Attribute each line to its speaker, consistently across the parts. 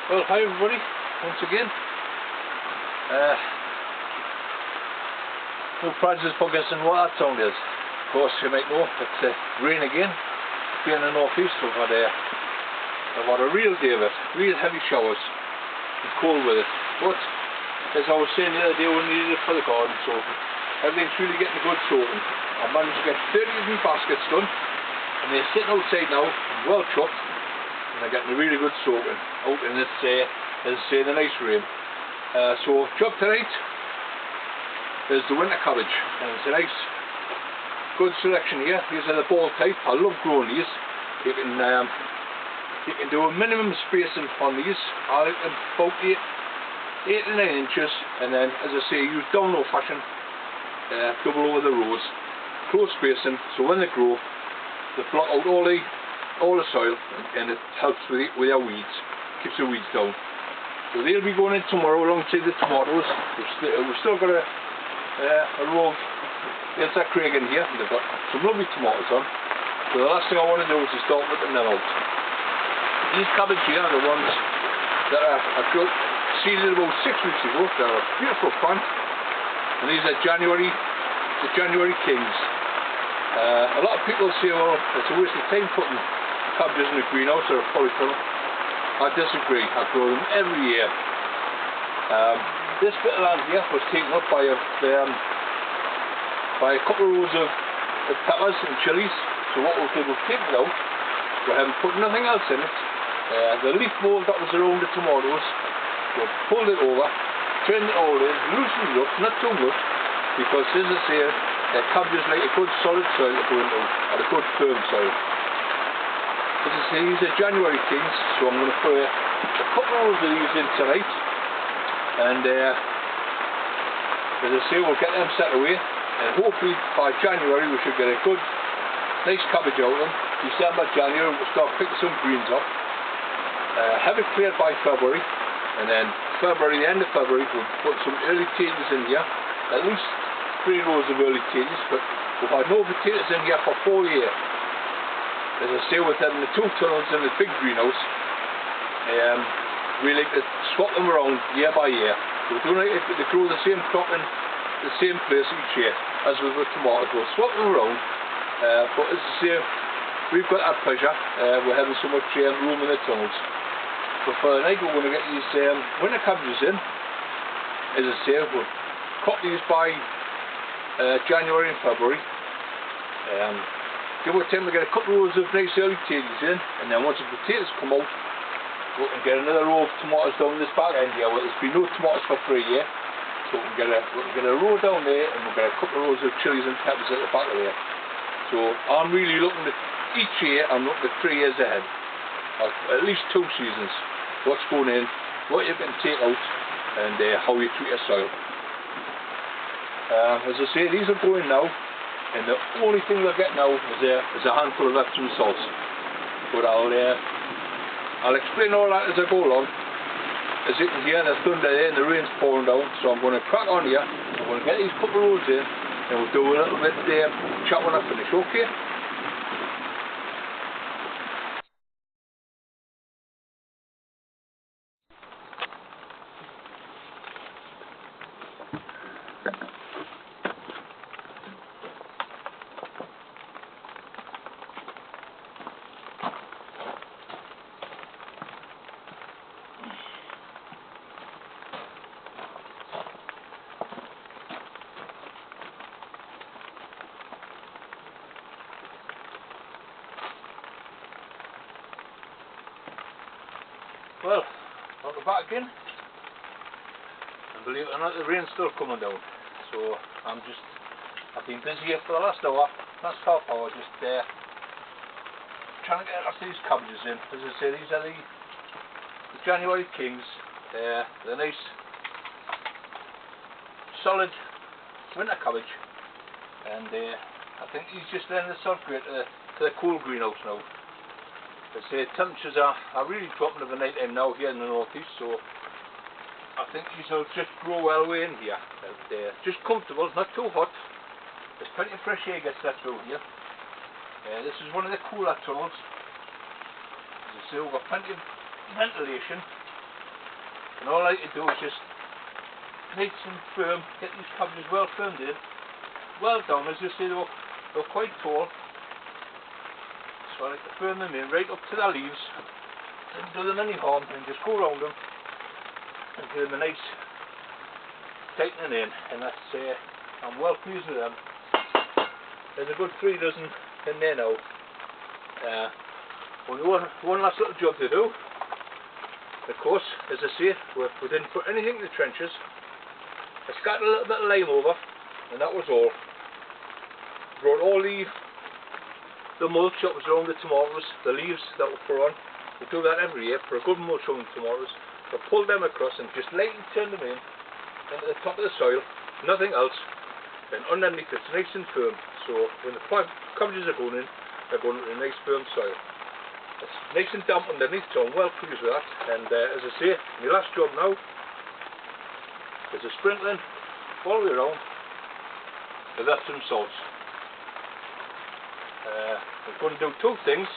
Speaker 1: Well, hi everybody, once again. No prizes for guessing what that sound is. Of course, you might know it's rain again. Here in the northeast, we've had a real day of it, real heavy showers and cold with it. But as I was saying the other day, we needed it for the garden, so everything's really getting a good soaking. I managed to get 30 of my baskets done, and they're sitting outside now, well chopped. And they're getting a really good soaking out in this, as I say, the nice rain. So job tonight is the winter cabbage, and it's a nice, good selection here. These are the ball type. I love growing these. You can do a minimum spacing on these. I like them about 8 to 9 inches, and then, as I say, use domino fashion, double over the rows, close spacing, so when they grow, they block out all the soil, and it helps with our weeds, keeps the weeds down. So they'll be going in tomorrow alongside the tomatoes. We've still got a row of Ailsa Craig in here, and they've got some lovely tomatoes on. So the last thing I want to do is to start looking them out. These cabbage here are the ones that I seeded about 6 weeks ago. They're a beautiful plant, and these are the January Kings. A lot of people say, well, it's a waste of time putting cabbages in a greenhouse or a polytunnel. I disagree. I grow them every year. This bit of land here was taken up by a couple of rows of peppers and chilies. So what we've done, we've taken it out. We haven't put nothing else in it. The leaf mould that was around the tomatoes, we've pulled it over, turned it all in, loosened it up, not too much, because as I say, cabbages like a good solid soil to go into, and a good firm soil. As I say, these are January Kings, so I'm going to put a couple of rows of these in tonight, and as I say, we'll get them set away, and hopefully by January we should get a good, nice cabbage out of them. December, January, we'll start picking some greens up. Have it cleared by February, and then February, the end of February, we'll put some early potatoes in here, at least 3 rows of early potatoes, but we've had no potatoes in here for 4 years. As I say, with them, the 2 tunnels in the big greenhouse, we like to swap them around year by year. We don't like to grow the same crop in the same place each year, as with the tomatoes. We'll swap them around, but as I say, we've got that pleasure. We're having so much room in the tunnels. But for the night, we're going to get these winter cabbages in. As I say, we'll cut these by January and February. Give it time to get a couple of rows of nice early potatoes in, and then once the potatoes come out, we can get another row of tomatoes down this back end here. Well, there's been no tomatoes for 3 years, so we can get a row down there, and we'll get a couple of rows of chilies and peppers at the back of there. So I'm really looking at each year. I'm looking at 3 years ahead, at least 2 seasons. What's going in, what you can take out, and how you treat your soil. As I say, these are going now, and the only thing they'll get now is a handful of Epsom salts. But I'll explain all that as I go along. As you can hear, the thunder there and the rain's pouring down, so I'm going to crack on here. I'm going to get these couple of rows in, and we'll do a little bit chat when I finish, okay? Well, welcome back again, and believe it or not, the rain's still coming down, so I've been busy here for the last half hour, just trying to get these cabbages in. As I say, these are the January Kings. They're nice, solid winter cabbage, and I think he's just letting the sun great to the cool greenhouse now. As I say, temperatures are really dropping of the night time now here in the northeast, so I think these will just grow well away in here. Just comfortable, not too hot. There's plenty of fresh air gets let through here. This is one of the cooler tunnels. As I say, we've got plenty of ventilation, And all I like to do is just nice and firm, get these cabbages well firmed in, well down. As you see, they're quite tall, so I like to firm them in right up to their leaves, don't do them any harm, and just go around them and give them a nice tightening in. And that's I'm well pleased with them. There's a good 3 dozen in there now. Only one last little job to do. Of course, as I say, we didn't put anything in the trenches. I scattered a little bit of lime over, and that was all. Brought all the mulch that was around the tomatoes, the leaves that were put on. We do that every year, put a good mulch on the tomatoes. I pulled them across and just lightly turned them in into the top of the soil, nothing else. And underneath it's nice and firm, so when the cabbages are going in, they're going into a nice firm soil. It's nice and damp underneath, so I'm well pleased with that. And as I say, my last job now is a sprinkling all the way around with Epsom salts. We're going to do 2 things.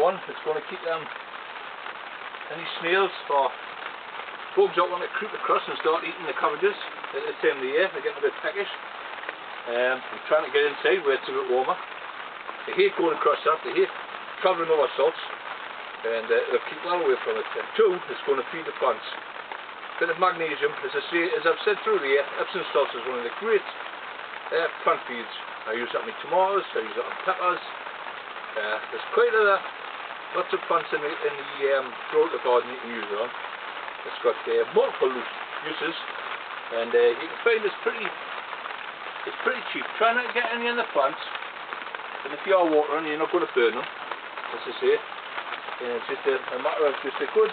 Speaker 1: One, it's going to keep any snails or bugs that want to creep across and start eating the cabbages at the time of the year. They're getting a bit peckish. I'm trying to get inside where it's a bit warmer. They hate going across that, they hate travelling over salts, and they'll keep well away from it. And 2, it's going to feed the plants. Bit of magnesium, as I've said through the year, Epsom salts is one of the great plant feeds. I use that on my tomatoes, I use that on peppers. There's quite lots of plants in the grow-out garden you can use it on. It's got multiple uses, and you can find it's pretty cheap. Try not to get any in the plants, and if you are watering, you're not going to burn them, as I say. It's just a matter of just a good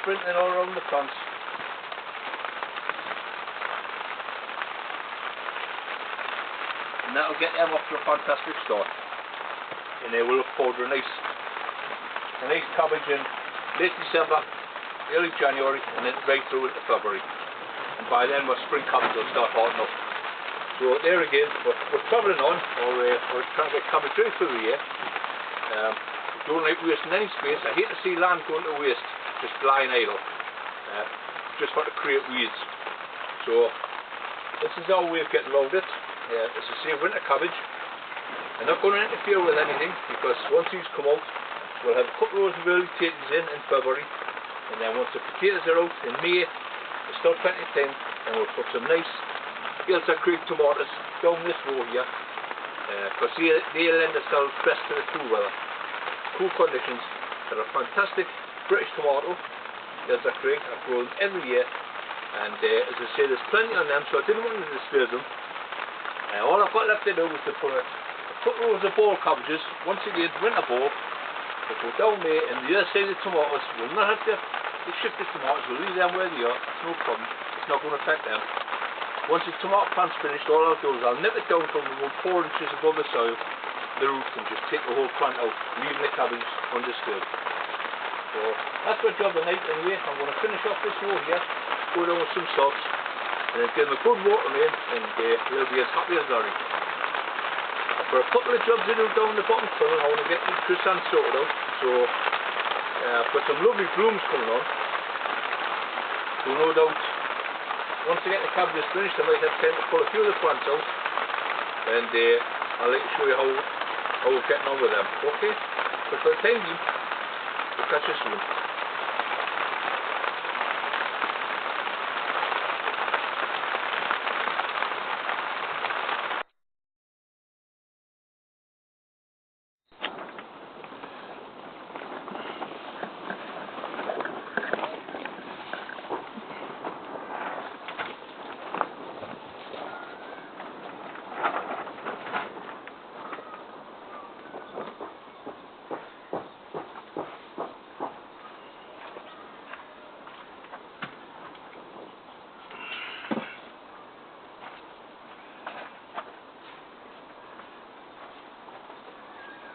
Speaker 1: sprinkling all around the plants. And that'll get them off to a fantastic start. And they will look forward to a nice cabbage in late December, early January, and then right through into February. And by then our spring cabbage will start hardening up. So there again, we're travelling on, or we're trying to get cabbage right through the year. We don't like wasting any space. I hate to see land going to waste, just lying idle, just for to create weeds. So this is our way of getting around it. As I say, winter cabbage. I'm not going to interfere with anything, because once these come out, we'll have a couple of rows of early potatoes in February, and then once the potatoes are out in May, there's still plenty of time, and we'll put some nice Ailsa Creek tomatoes down this row here, because they lend themselves best to the cool weather. Cool conditions. They're a fantastic British tomato, Ailsa Creek. I grow them every year, and as I say, there's plenty on them, so I didn't want to disturb them. All I've got left to do is to put a couple of rows of ball cabbages, once again, winter ball. We'll go down there, and the other side of the tomatoes, we'll not have to shift the tomatoes, we'll leave them where they are, it's no problem, it's not going to affect them. Once the tomato plant's finished, all I'll do is I'll nip it down from about 4 inches above the soil, the root, and just take the whole plant out, leaving the cabbage undisturbed. So that's my job tonight anyway. I'm going to finish off this row here, go down with some salts, and then give them a good water in, and they'll be as happy as Larry. I've got a couple of jobs to do down the bottom tunnel. I want to get the chrysanthemums sorted out, so I've got some lovely blooms coming on. So no doubt, once I get the cabbages finished, I might have time to pull a few of the plants out, and I'll let you show you how we're getting on with them. Okay? But for the time being, we'll catch you soon.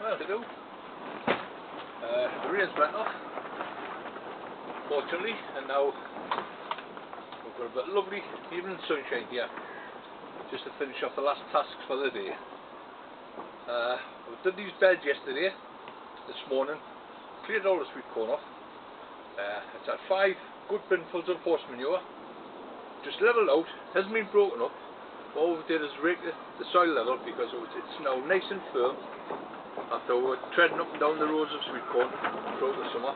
Speaker 1: Well, to do. The rain's went off, fortunately, and now we've got a bit of lovely evening sunshine here, just to finish off the last tasks for the day. We did these beds yesterday, this morning, cleared all the sweet corn off, It's had 5 good binfuls of horse manure, just levelled out, hasn't been broken up. All we did is rake the soil level because it's now nice and firm after we were treading up and down the roads of sweet corn throughout the summer.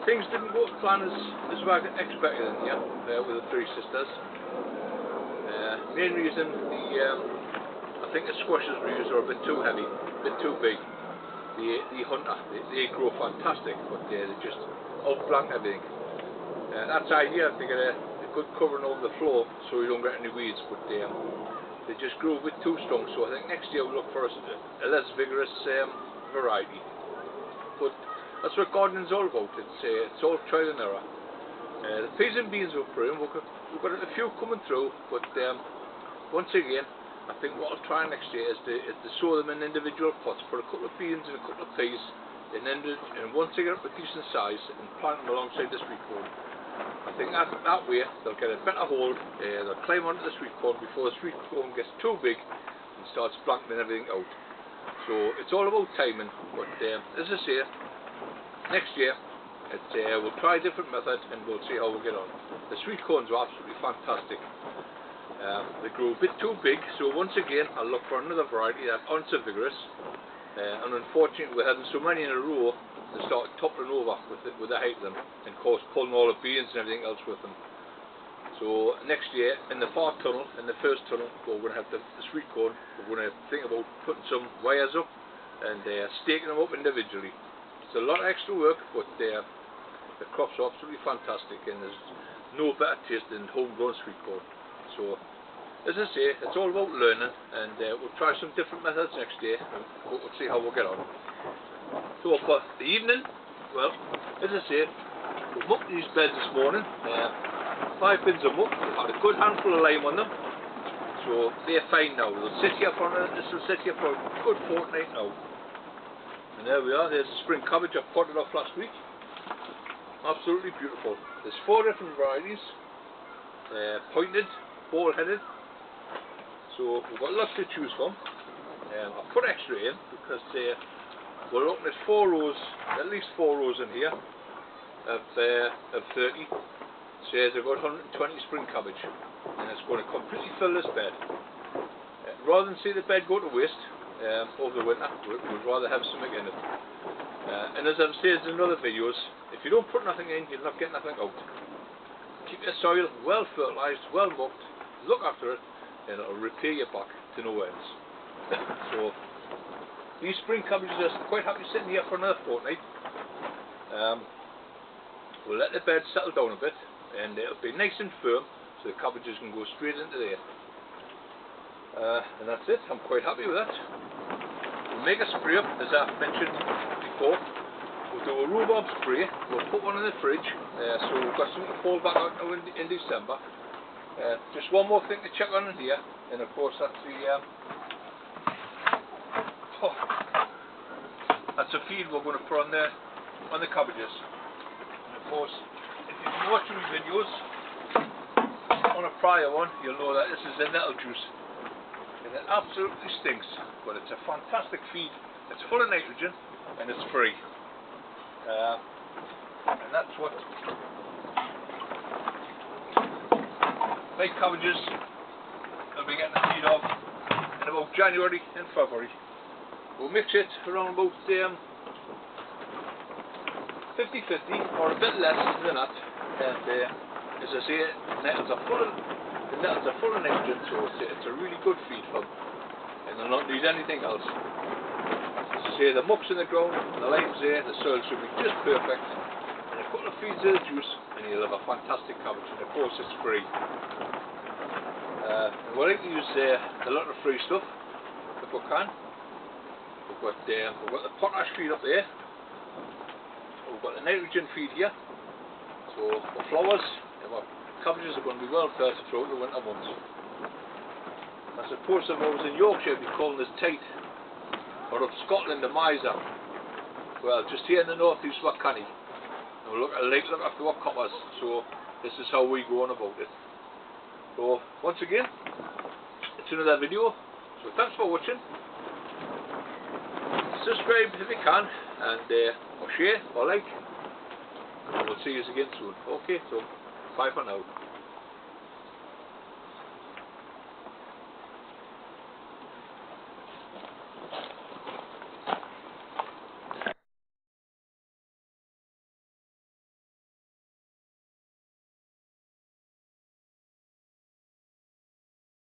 Speaker 1: Things didn't go to plan as I expected in here with the 3 sisters. Main reason, I think the squashes we used are a bit too heavy, a bit too big. The Hunter, they grow fantastic, but they just outblank everything. That's ideal to get a good covering over the floor so you don't get any weeds, but they just grow a bit too strong, so I think next year we'll look for a less vigorous variety. But that's what gardening's all about, it's all trial and error. The peas and beans we're praying, we've got a few coming through, but once again, I think what I'll try next year is to sow them in individual pots, put a couple of beans and a couple of peas, and once they get up a decent size, and plant them alongside the sweet corn. I think that way they'll get a better hold, they'll climb onto the sweet corn before the sweet corn gets too big and starts blanketing everything out. So it's all about timing, but as I say, next year we'll try a different method and we'll see how we get on. The sweet corns are absolutely fantastic. They grow a bit too big, so once again I'll look for another variety that aren't so vigorous, and unfortunately we're having so many in a row they start toppling over with the height of them, and of course pulling all the beans and everything else with them. So next year in the far tunnel, in the first tunnel, we're going to have the sweet corn. We're going to think about putting some wires up and staking them up individually. It's a lot of extra work, but the crops are absolutely fantastic, and there's no better taste than homegrown sweet corn. So as I say, it's all about learning, and we'll try some different methods next year, and we'll see how we'll get on. So for the evening, well, as I say, we mucked these beds this morning, 5 bins of muck. We've had a good handful of lime on them, so they're fine now. They'll sit here for a good fortnight now. And there we are, there's the spring cabbage I potted off last week. Absolutely beautiful. There's 4 different varieties, pointed, ball-headed, so we've got lots to choose from. I put extra in because we're looking at 4 rows, at least 4 rows in here of 30. So there's about 120 spring cabbage, and it's going to completely fill this bed. Rather than see the bed go to waste over the winter, we'd rather have something in it. And as I've said in other videos, if you don't put nothing in, you'll not get nothing out. Keep your soil well fertilised, well mucked, look after it, and it'll repay you back to no ends. So these spring cabbages are quite happy sitting here for another fortnight. We'll let the bed settle down a bit, and it'll be nice and firm, so the cabbages can go straight into there. And that's it. I'm quite happy with that. We'll make a spray up, as I've mentioned before. We'll do a rhubarb spray. We'll put one in the fridge, so we've got something to fall back out now in December. Just one more thing to check on in here, and of course that's that's a feed we're going to put on the cabbages. And of course, if you've been watching my videos on a prior one, you'll know that this is a nettle juice, and it absolutely stinks, but it's a fantastic feed. It's full of nitrogen and it's free, and that's what my cabbages will be getting a feed of in about January and February. We'll mix it around about 50-50 or a bit less than that, and as I say, the nettles are full of nitrogen, so it's a really good feed for them, and they'll not need anything else. As I say, the muck's in the ground, the lime's there, the soil should be just perfect, and a couple of feeds of the juice and you'll have a fantastic cabbage, and of course it's free. And we like to use a lot of free stuff if we can. We've got the potash feed up there, we've got the nitrogen feed here, so the flowers and our cabbages are going to be well fed throughout the winter months. I suppose if I was in Yorkshire I'd be calling this tight, or up Scotland the miser. Well, just here in the north east we're canny, and we look after our coppers, so this is how we go on about it. So once again, it's another video, so thanks for watching. Subscribe if you can, and or share or like, and see you again soon. Okay, so bye for now.